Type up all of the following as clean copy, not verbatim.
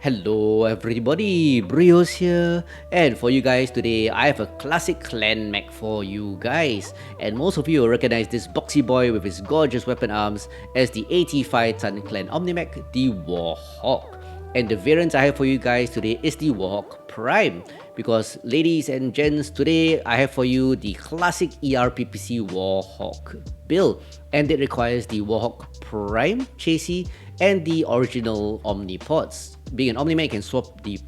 Hello everybody, BrioS here, and for you guys today, I have a classic clan mech for you guys. And most of you will recognize this boxy boy with his gorgeous weapon arms as the 85-ton clan Omnimech, the Warhawk. And the variant I have for you guys today is the Warhawk Prime, because ladies and gents, today I have for you the classic ER PPC Warhawk build, and it requires the Warhawk Prime chassis and the original Omnipods. Being an Omnimech, you can swap the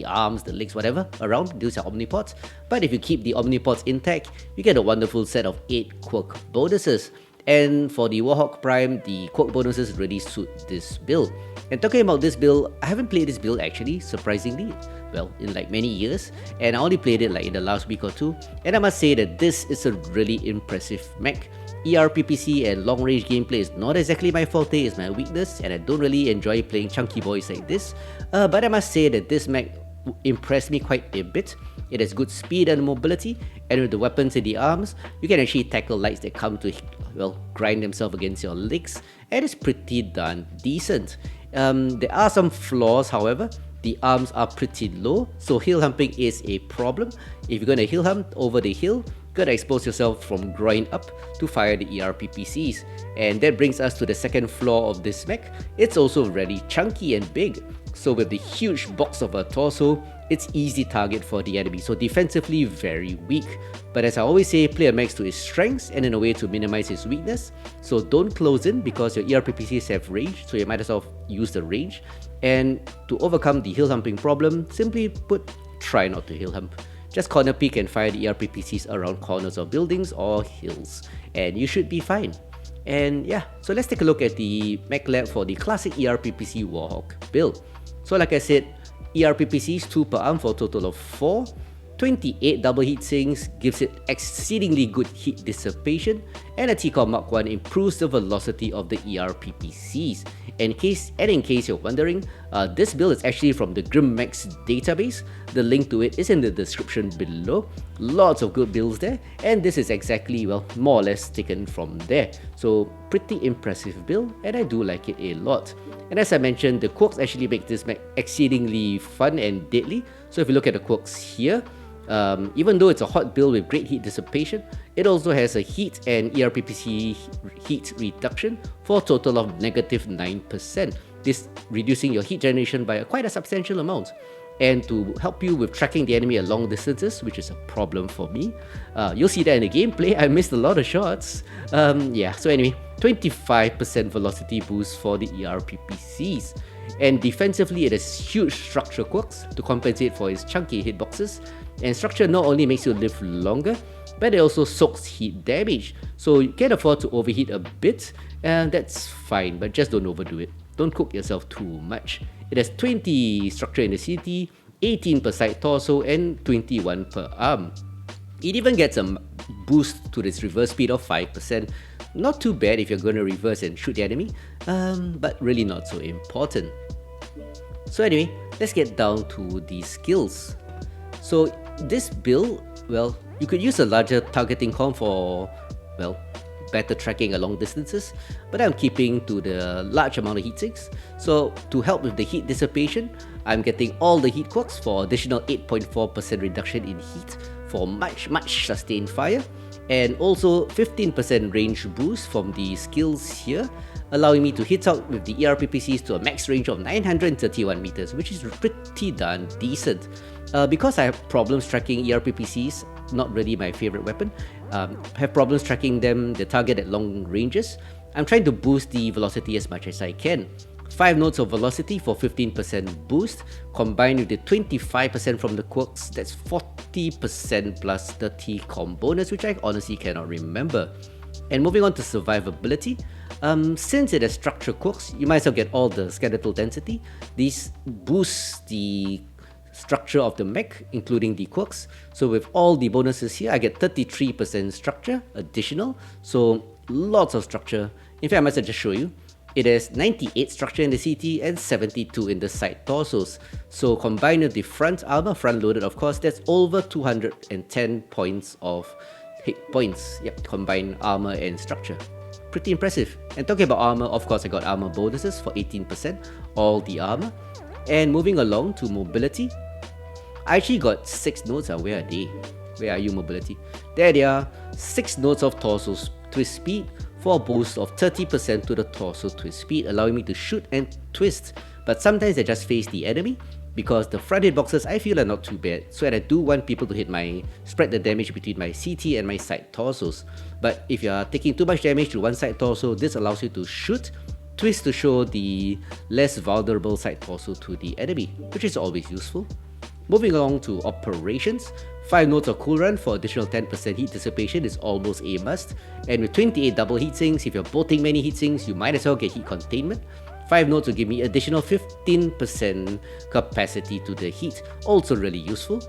arms, the legs, whatever around. These are Omnipods. But if you keep the Omnipods intact, you get a wonderful set of 8 quirk bonuses. And for the Warhawk Prime, the quirk bonuses really suit this build. And talking about this build, I haven't played this build actually, surprisingly, well, in like many years, and I only played it like in the last week or two, and I must say that this is a really impressive mech. ER PPC and long range gameplay is not exactly my forte, it's my weakness, and I don't really enjoy playing chunky boys like this, but I must say that this mech impressed me quite a bit. It has good speed and mobility, and with the weapons in the arms, you can actually tackle lights that come to, well, grind themselves against your legs, and it's pretty darn decent. There are some flaws, however. The arms are pretty low, so hill humping is a problem. If you're gonna hill hump over the hill, you gotta expose yourself from groin up to fire the ER PPCs. And that brings us to the second flaw of this mech. It's also very chunky and big. So with the huge box of a torso, it's easy target for the enemy, so defensively very weak. But as I always say, play a mech to his strengths and in a way to minimize his weakness. So don't close in because your ER PPCs have range, so you might as well use the range. And to overcome the hill humping problem, simply put, try not to hill hump. Just corner peek and fire the ER PPCs around corners of buildings or hills, and you should be fine. And yeah, so let's take a look at the mech lab for the classic ER PPC Warhawk build. So like I said, ER PPCs 2 per arm for a total of 4. 28 double heat sinks gives it exceedingly good heat dissipation, and a TCOM Mark 1 improves the velocity of the ER PPCs. In case you're wondering, this build is actually from the Grimmechs Database. The link to it is in the description below. Lots of good builds there, and this is exactly, well, more or less taken from there. So pretty impressive build, and I do like it a lot. And as I mentioned, the quirks actually make this mech exceedingly fun and deadly. So if you look at the quirks here, even though it's a hot build with great heat dissipation, it also has a heat and ER PPC heat reduction for a total of -9%. This reducing your heat generation by quite a substantial amount. And to help you with tracking the enemy at long distances, which is a problem for me, you'll see that in the gameplay. I missed a lot of shots. Yeah, so anyway, 25% velocity boost for the ER PPCs. And defensively, it has huge structure quirks to compensate for its chunky hitboxes. And structure not only makes you live longer, but it also soaks heat damage. So you can afford to overheat a bit, and that's fine, but just don't overdo it. Don't cook yourself too much. It has 20 structure in the CT, 18 per side torso, and 21 per arm. It even gets a boost to its reverse speed of 5%. Not too bad if you're going to reverse and shoot the enemy, but really not so important. So anyway, let's get down to the skills. So this build, well, you could use a larger targeting comp for, well, better tracking along distances, but I'm keeping to the large amount of heat sinks. So to help with the heat dissipation, I'm getting all the heat quirks for additional 8.4% reduction in heat for much sustained fire, and also 15% range boost from the skills here, allowing me to hit out with the ER PPCs to a max range of 931 meters, which is pretty darn decent. Because I have problems tracking ER PPCs, not really my favorite weapon, have problems tracking them, the target at long ranges, I'm trying to boost the velocity as much as I can. 5 nodes of velocity for 15% boost, combined with the 25% from the quirks, that's 40% plus the TCOM bonus, which I honestly cannot remember. And moving on to survivability, since it has structure quirks, you might as well get all the skeletal density. These boost the structure of the mech, including the quirks. So with all the bonuses here, I get 33% structure additional, so lots of structure. In fact, I might as well just show you. It has 98 structure in the CT and 72 in the side torsos. So combined with the front armor, front loaded of course, that's over 210 points of hit points. Yep, combined armor and structure. Pretty impressive. And talking about armor, of course I got armor bonuses for 18%, all the armor. And moving along to mobility, I actually got 6 nodes. Where are they? Where are you, mobility? There they are. 6 nodes of torso twist speed for a boost of 30% to the torso twist speed, allowing me to shoot and twist. But sometimes I just face the enemy, because the front hitboxes I feel are not too bad, so I do want people to hit spread the damage between my CT and my side torsos. But if you are taking too much damage to one side torso, this allows you to shoot, twist to show the less vulnerable side torso to the enemy, which is always useful. Moving along to operations, 5 nodes of coolrun for additional 10% heat dissipation is almost a must, and with 28 double heatsinks, if you're bolting many heatsinks, you might as well get heat containment. 5 nodes will give me additional 15% capacity to the heat, also really useful.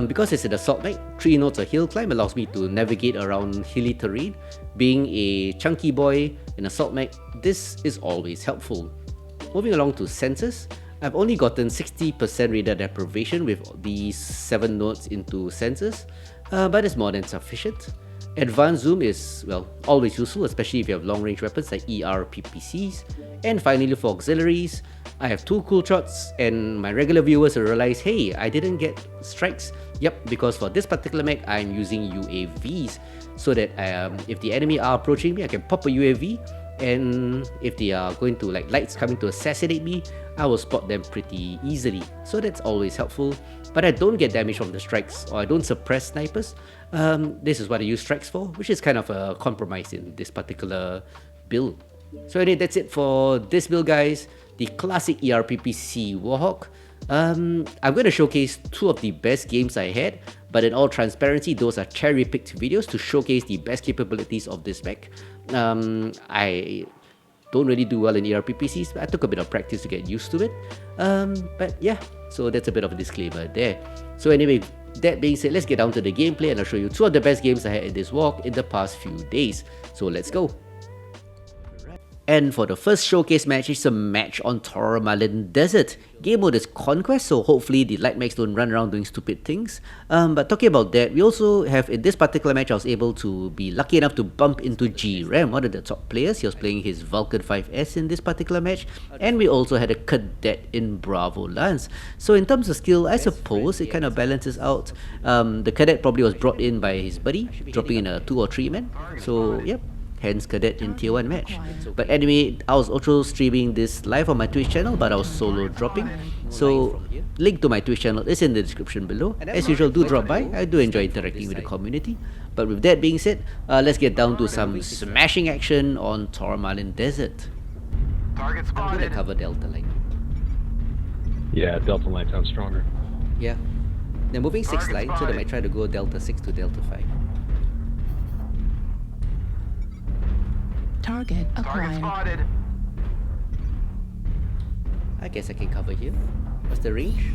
Because it's an assault mech, 3 nodes of hill climb allows me to navigate around hilly terrain. Being a chunky boy in assault mech, this is always helpful. Moving along to sensors, I've only gotten 60% radar deprivation with these 7 nodes into sensors, but it's more than sufficient. Advanced zoom is, well, always useful, especially if you have long range weapons like ER PPCs. And finally, for auxiliaries, I have 2 cool shots, and my regular viewers will realize, hey, I didn't get strikes. Yep, because for this particular mech, I'm using UAVs, so that if the enemy are approaching me, I can pop a UAV, and if they are going to, like, lights coming to assassinate me, I will spot them pretty easily. So that's always helpful. But I don't get damage from the strikes, or I don't suppress snipers. This is what I use strikes for, which is kind of a compromise in this particular build. So anyway, that's it for this build, guys. The classic ER PPC Warhawk. I'm going to showcase 2 of the best games I had, but in all transparency, those are cherry-picked videos to showcase the best capabilities of this mech. I don't really do well in ER PPCs, but I took a bit of practice to get used to it. But yeah, so that's a bit of a disclaimer there. So anyway, that being said, let's get down to the gameplay, and I'll show you 2 of the best games I had in this walk in the past few days. So let's go. And for the first showcase match, it's a match on Toramalan Desert. Game mode is Conquest, so hopefully the light mechs don't run around doing stupid things. But talking about that, we also have, in this particular match, I was able to be lucky enough to bump into GRam, one of the top players. He was playing his Vulcan 5S in this particular match. And we also had a cadet in Bravo Lance. So in terms of skill, I suppose it kind of balances out. The cadet probably was brought in by his buddy, dropping in a 2 or 3 man. So yep. Hence cadet in tier 1 match. But anyway, I was also streaming this live on my Twitch channel, but I was solo dropping. So link to my Twitch channel is in the description below. As usual, do drop by. I do enjoy interacting with the community. But with that being said, let's get down to some smashing action on Toramalan Desert. I'm gonna cover Delta Line. Yeah, Delta Line sounds stronger. Yeah. They're moving 6 lines, so they might try to go Delta 6 to Delta 5. Target acquired. I guess I can cover here. What's the range?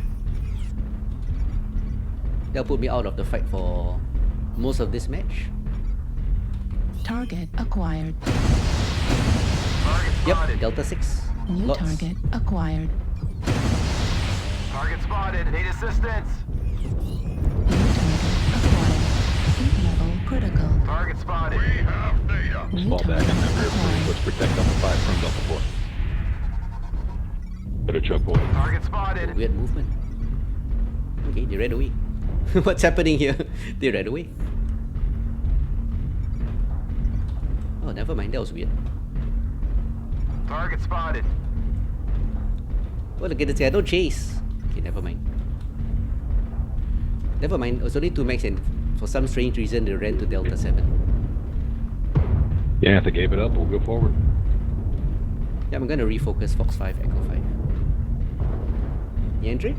They'll put me out of the fight for most of this match. Target acquired. Yep, Delta 6. New Lots. target acquired. Target spotted. Need assistance. New target acquired. Heat level critical. Target spotted. New Fall back target and remember, acquired. let's protect Delta 5 from Delta 4. Put a choke point. Target spotted. Weird movement. Okay, they ran away. What's happening here? They ran away. Oh, never mind. That was weird. Target spotted. Oh, look at this guy. Don't chase. Okay, never mind. Never mind. It was only 2 mechs, and for some strange reason, they ran to Delta 7. Yeah, if they gave it up, we'll go forward. Yeah, I'm gonna refocus Fox 5, Echo 5. Yandre?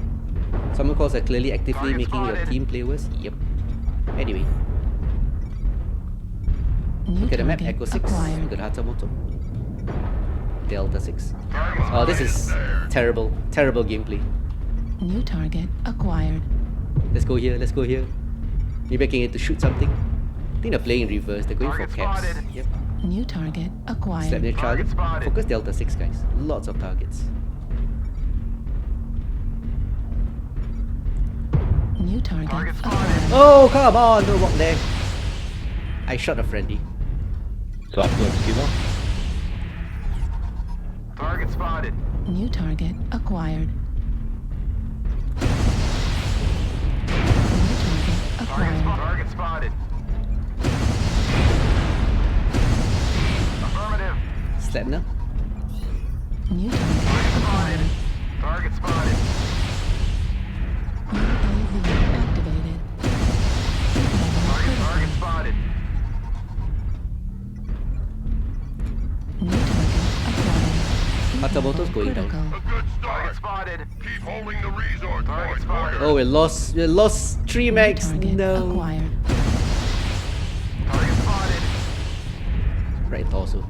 Someone calls are clearly actively Target making your spotted. team play worse? Yep. Anyway, New look at the map. target Echo 6. acquired. Look at Hatamoto. Delta 6. Target Oh, this spotted. is terrible. Terrible gameplay. New target acquired. Let's go here. Let's go here. Maybe I can get to shoot something. I think they're playing in reverse. They're going for Target caps. spotted. Yep. New target Slap acquired. near Charlie. Target spotted. Focus Delta 6, guys. Lots of targets. New target Target spotted. acquired. Oh, come on. Don't walk there. I shot a friendly. Soft flex kilo. Target spotted. New target acquired. Acquired. Target spotted. Affirmative. Slepner. New target acquired. Target spotted. UAV activated. Target spotted. New target acquired. Heat Hatamoto's level going down. critical. A good Target start. spotted. Keep holding the resource Target point. spotted. Oh, we lost 3 New mechs. target No. acquired. Target spotted. Right torso.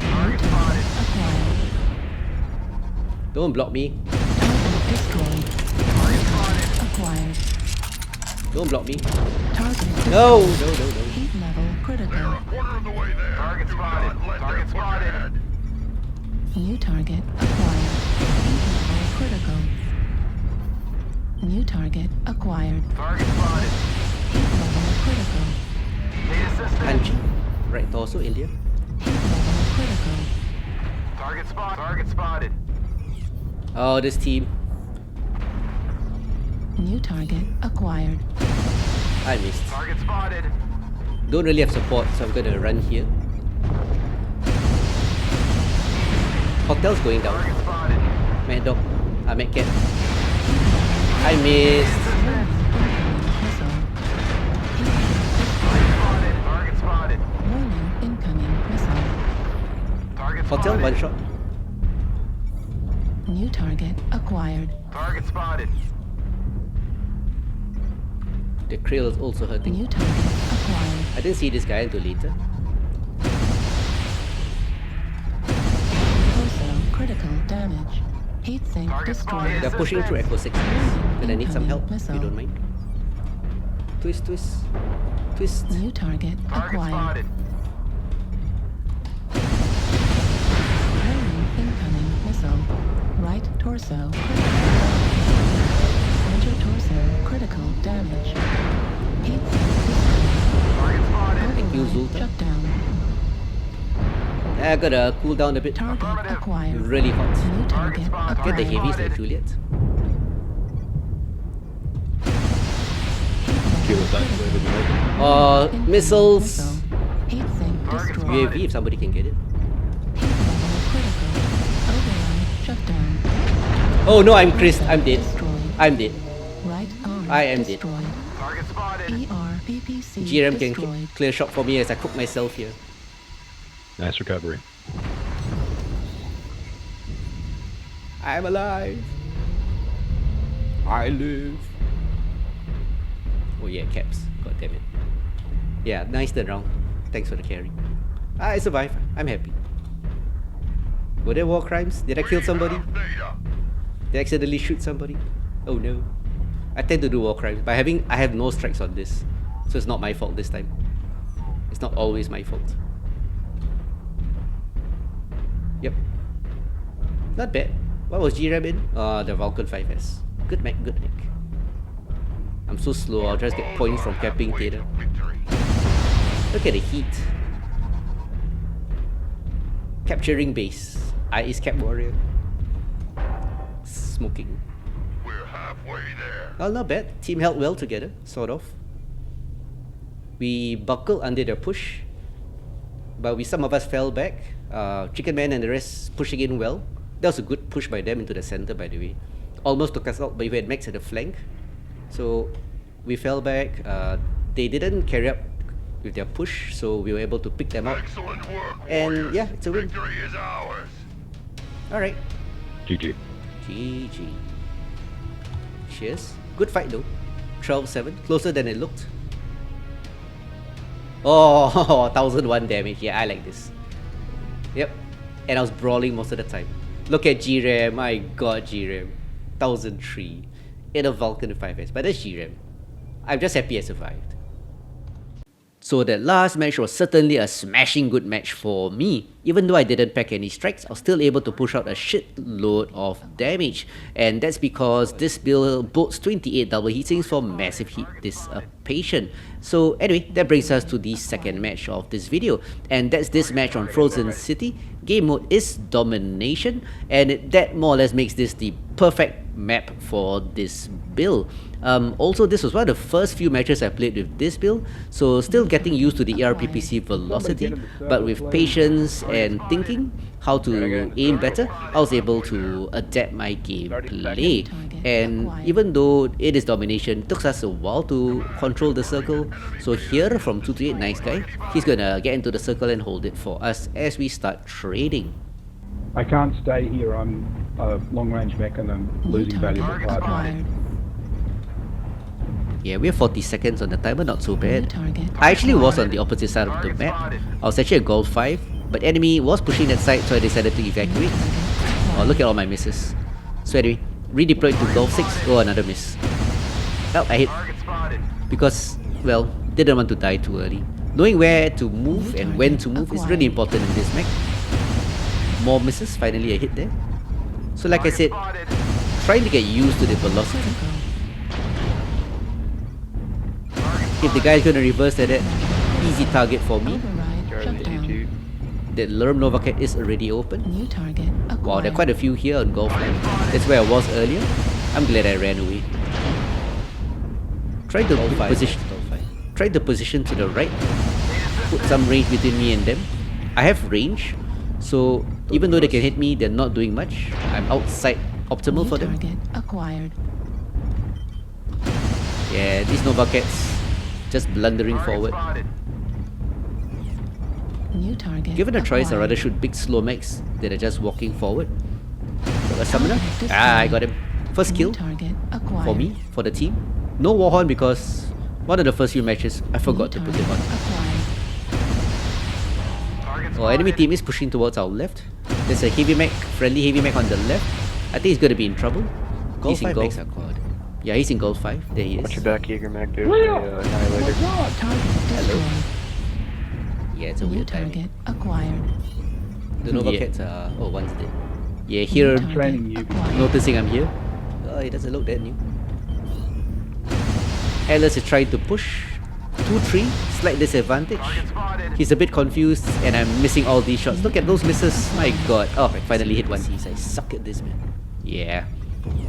Target spotted. Acquired. Don't block me. Target destroyed. Target spotted. Acquired. Don't block me. Target destroyed. No, no, no, no. Heat level They're critical. a quarter of the way there. Target Do spotted. not let Target them push spotted. ahead. New target acquired. Heat level critical. New target acquired. Target spotted. Heat level critical. Need assistance. Punch. Right torso, India. Heat level critical. Target spotted. Oh, this team. New target acquired. I missed. Target spotted. Don't really have support, so I'm gonna run here. Hotel's going down. Target spotted. Mad dog. Mad cat. I missed. Missile. Target spotted. Warning incoming missile. Target Hotel, spotted. one shot. New target acquired. Target spotted. The Krill is also hurting. New target acquired. I didn't see this guy until later. Torso critical damage. Heat sink Target destroyed. spotted. They're pushing through Echo 6. Gonna need some help, if you don't mind. Twist, twist. Twist. New target Target acquired. spotted. Warning incoming missile. Right torso critical. Center torso critical damage. Heat sink destroyed. Target spotted. Thank you, Override Zulta. shut down. I gotta cool down a bit. Target Affirmative. acquired. Really hot. New target spotted. Get the acquired. heavies like Juliet. Kill us activated. Incoming Missiles. missile. Heat sink Target destroyed. UAV if somebody can get it. Heat level critical. Override shut down. Oh no, I'm Chris. I'm dead. Destroyed. I'm dead. Right arm I am dead. destroyed. Target spotted. ER PPC GRM can destroyed. clear shot for me as I cook myself here. Nice recovery. I'm alive. I live. Oh yeah, caps. God damn it. Yeah, nice turnaround. Thanks for the carry. I survived. I'm happy. Were there war crimes? Did I kill somebody? We have data. Did I accidentally shoot somebody? Oh no. I tend to do war crimes, but I have no strikes on this. So it's not my fault this time. It's not always my fault. Yep. Not bad. What was GRAM in? The Vulcan 5S. Good mech, good mech. I'm so slow, I'll just get points from capping Halfway theater. to victory. Look at the heat. Capturing base. Is Cap Warrior. Smoking. We're halfway there. Well, not bad. Team held well together, sort of. We buckled under their push, but some of us fell back. Chicken Man and the rest pushing in well. That was a good push by them into the center, by the way. Almost took us out, but we had mechs at the flank. So we fell back. They didn't carry up with their push, so we were able to pick them up. Excellent work, And, warriors. yeah, it's a win. Victory is ours. Alright. GG. GG. Cheers. Good fight though. 12-7. Closer than it looked. Oh, 1001 damage. Yeah, I like this. Yep. And I was brawling most of the time. Look at GRAM. My god, GRAM. 1003. In a Vulcan 5S. But that's GRAM. I'm just happy I survived. So that last match was certainly a smashing good match for me. Even though I didn't pack any strikes, I was still able to push out a shitload of damage. And that's because this build boasts 28 double heatsinks for massive heat dissipation. So anyway, that brings us to the second match of this video. And that's this match on Frozen City. Game mode is Domination. And that more or less makes this the perfect map for this build. Also, this was one of the first few matches I played with this build, so still getting used to the ER PPC velocity, but with patience and thinking how to aim better, I was able to adapt my gameplay. And even though it is domination, it took us a while to control the circle. So here from 238, nice guy, he's gonna get into the circle and hold it for us as we start trading. I can't stay here. I'm a long-range mech and I'm losing valuable parts. Yeah, we have 40 seconds on the timer, not so New bad. target. I actually was on the opposite side of the map. I was actually at gold 5, but enemy was pushing that side, so I decided to evacuate. Oh, look at all my misses. So anyway, redeployed to gold 6. Oh, another miss. Oh, I hit. Target spotted. Because, well, didn't want to die too early. Knowing where to move and when to move is really important in this mech. More misses, finally a hit there. So like I said, Spotted. trying to get used to the velocity. Critical. If the guy's gonna reverse at that, easy target for me. Override. Shut down. The Lerm Novacat is already open. New target. Acquired. Wow, there are quite a few here on Golf Land. That's where I was earlier. I'm glad I ran away. Try to position. Try the position to the right. Put some range between me and them. I have range, so even though they can hit me, they're not doing much. I'm outside optimal New for them. target. Acquired. Yeah, these Novacats just blundering forward. Spotted. New target. Given a choice, I'd acquired. rather shoot big slow mechs that are just walking forward. So a summoner? Target Ah, I destroyed. got him. First New kill target. Acquired. for me, for the team. No Warhawk because one of the first few matches I New forgot to put him target on. Acquired. Target Oh, enemy spotted. team is pushing towards our left. There's a heavy mech, friendly heavy mech on the left. I think he's gonna be in trouble. He's in gold. Yeah, he's in gold 5. There he is. Watch your back, Mech. There's Real? a Annihilator. Target destroyed. Yeah, it's a New weird timing. target acquired. The Nova Cats are... Oh, one's dead. Yeah, here, New target training you. acquired. noticing I'm here. Oh, it doesn't look that new. Atlas is trying to push. 2-3, slight disadvantage. Target spotted. He's a bit confused and I'm missing all these shots. Look at those misses. My god. Oh, I finally hit one. I suck at this, man. Yeah.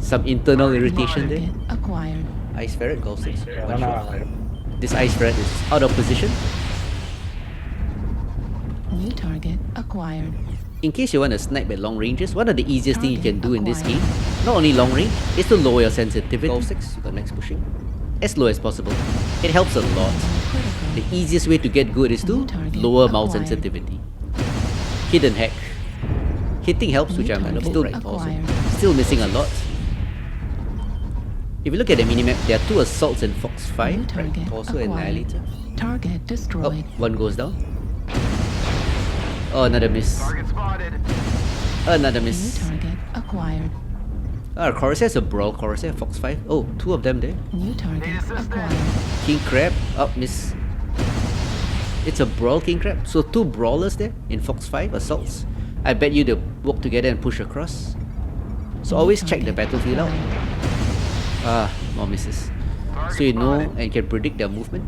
Some internal irritation there. Target acquired. Ice Ferret, goal 6. Yeah, One shot. Annihilator. This Ice Ferret is out of position. New target acquired. In case you want to snipe at long ranges, one of the easiest things you can do in this Target game, not only long range, is to lower your sensitivity. Goal 6, you got next pushing. As low as possible. It helps a lot. Critical. The easiest way to get good is to New target lower mouse acquired. sensitivity. Hidden hack. Hitting helps, which New I'm target still acquired. still missing a lot. If you look at the minimap, there are 2 assaults in Fox New 5, target also acquired. Annihilator. Target Oh, destroyed. one goes down. Oh, another miss. Target spotted. Another New miss. target acquired. Corsair's a brawl Corsair, Fox 5. Oh, 2 of them there. New target Need assistance. acquired. King Crab, up miss. It's a brawl King Crab. So 2 brawlers there in Fox 5 assaults. I bet you they'll work together and push across. So always check the battlefield out. Ah, more misses. So you know and can predict their movement.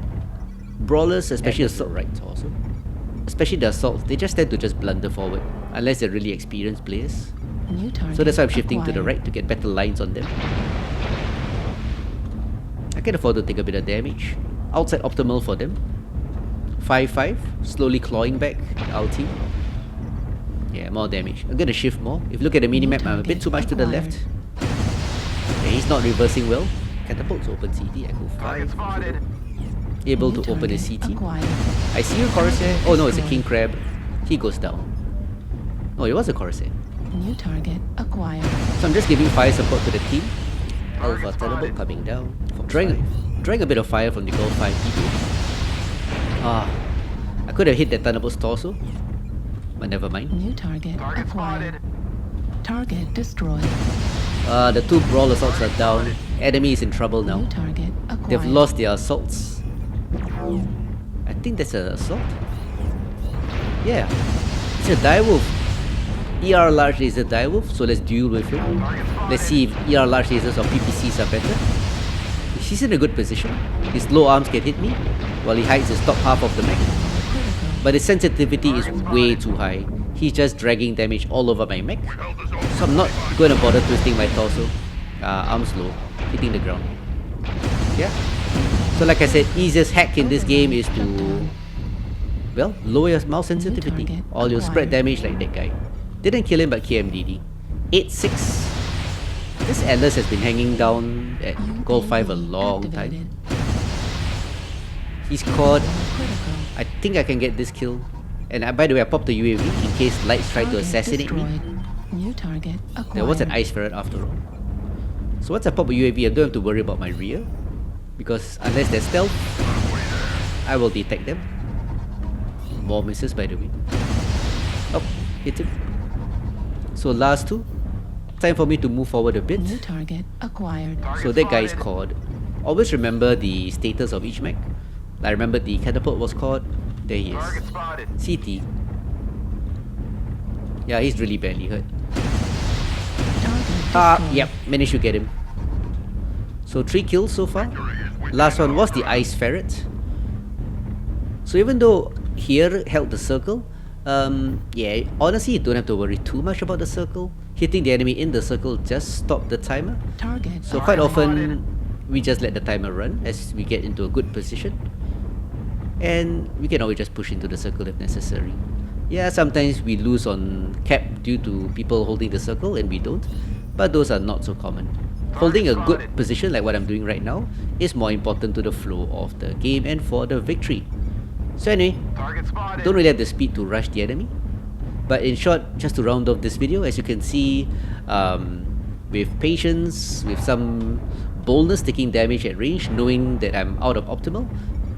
Brawlers, especially assault, right? Also, especially the assaults, they just tend to just blunder forward unless they're really experienced players. New target So that's why I'm shifting to the acquired. right to get better lines on them. I can afford to take a bit of damage. Outside optimal for them. 5-5, slowly clawing back our team. Yeah, more damage. I'm gonna shift more. If you look at the minimap, I'm a bit too much to the left. Yeah, he's not reversing well. Catapult's open CT, I go Target 5. spotted. Able New to open a target CT. acquired. I see you, Corsair. Oh no, it's a King Crab. He goes down. Oh, it was a Corsair. New target acquired. So I'm just giving fire support to the team. Alpha Thunderbolt coming down. Drawing a bit of fire from the gold 5 people. Ah, I could have hit that Thunderbolt's torso, but never mind. New target Target acquired. spotted. Target destroyed. The 2 brawl assaults are down. Enemy is in trouble New now. target acquired. They've lost their assaults. I think that's an assault. Yeah, it's a direwolf. ER largely is a direwolf, so let's duel with him. Let's see if ER large lasers or PPCs are better. He's in a good position. His low arms can hit me, while he hides his top half of the mech. Critical. But his sensitivity is way too high. He's just dragging damage all over my mech. So I'm not going to bother twisting my torso. Arms low. hitting the ground. Yeah. So like I said, easiest hack in this game is to, well, lower your mouse sensitivity. All your spread damage like that guy. Didn't kill him but KMDD. 8-6. This Atlas has been hanging down at Gold 5 a long time. He's caught. I think I can get this kill. And by the way, I popped the UAV in case Lights tried to assassinate me. New target acquired. There was an ice ferret after all. So once I pop a UAV, I don't have to worry about my rear. Because unless they're stealth, I will detect them. More misses by the way. Oh, hit him. So last two. Time for me to move forward a bit. New target acquired. So that guy is caught. Always remember the status of each mech. I remember the catapult was caught. There he is. Target spotted. CT. Yeah, he's really badly hurt. Yep, managed to get him. So 3 kills so far. Last one was the ice ferret. So even though here held the circle, yeah, honestly you don't have to worry too much about the circle. Hitting the enemy in the circle just stop the timer. Target. So quite often we just let the timer run as we get into a good position. And we can always just push into the circle if necessary. Yeah, sometimes we lose on cap due to people holding the circle and we don't. But those are not so common. Holding a good position like what I'm doing right now is more important to the flow of the game and for the victory. So anyway, Target spotted. don't really have the speed to rush the enemy. But in short, just to round off this video, as you can see, with patience, with some boldness taking damage at range, knowing that I'm out of optimal,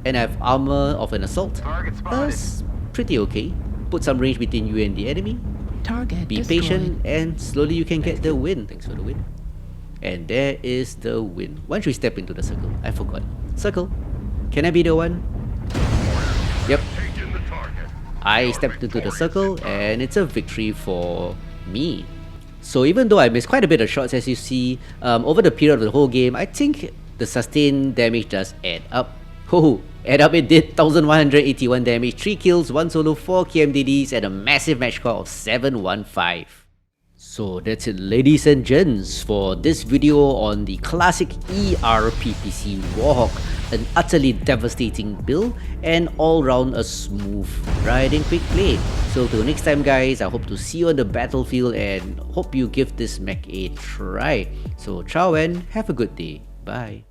and I have armor of an assault, Target spotted. that's pretty okay. Put some range between you and the enemy, Target be destroyed. patient, and slowly you can get the win. Thanks for the win. And there is the win. Once we step into the circle, I forgot. Circle, can I be the one? Yep. Taking the target. I stepped into the circle and it's a victory for me. So even though I missed quite a bit of shots as you see, over the period of the whole game, I think the sustained damage does add up. Ho, add up it did. 1181 damage, 3 kills, 1 solo, 4 KMDDs and a massive match score of 715. So that's it ladies and gents for this video on the classic ER PPC Warhawk, an utterly devastating build and all round a smooth ride and quick play. So till next time guys, I hope to see you on the battlefield and hope you give this mech a try. So ciao and have a good day. Bye.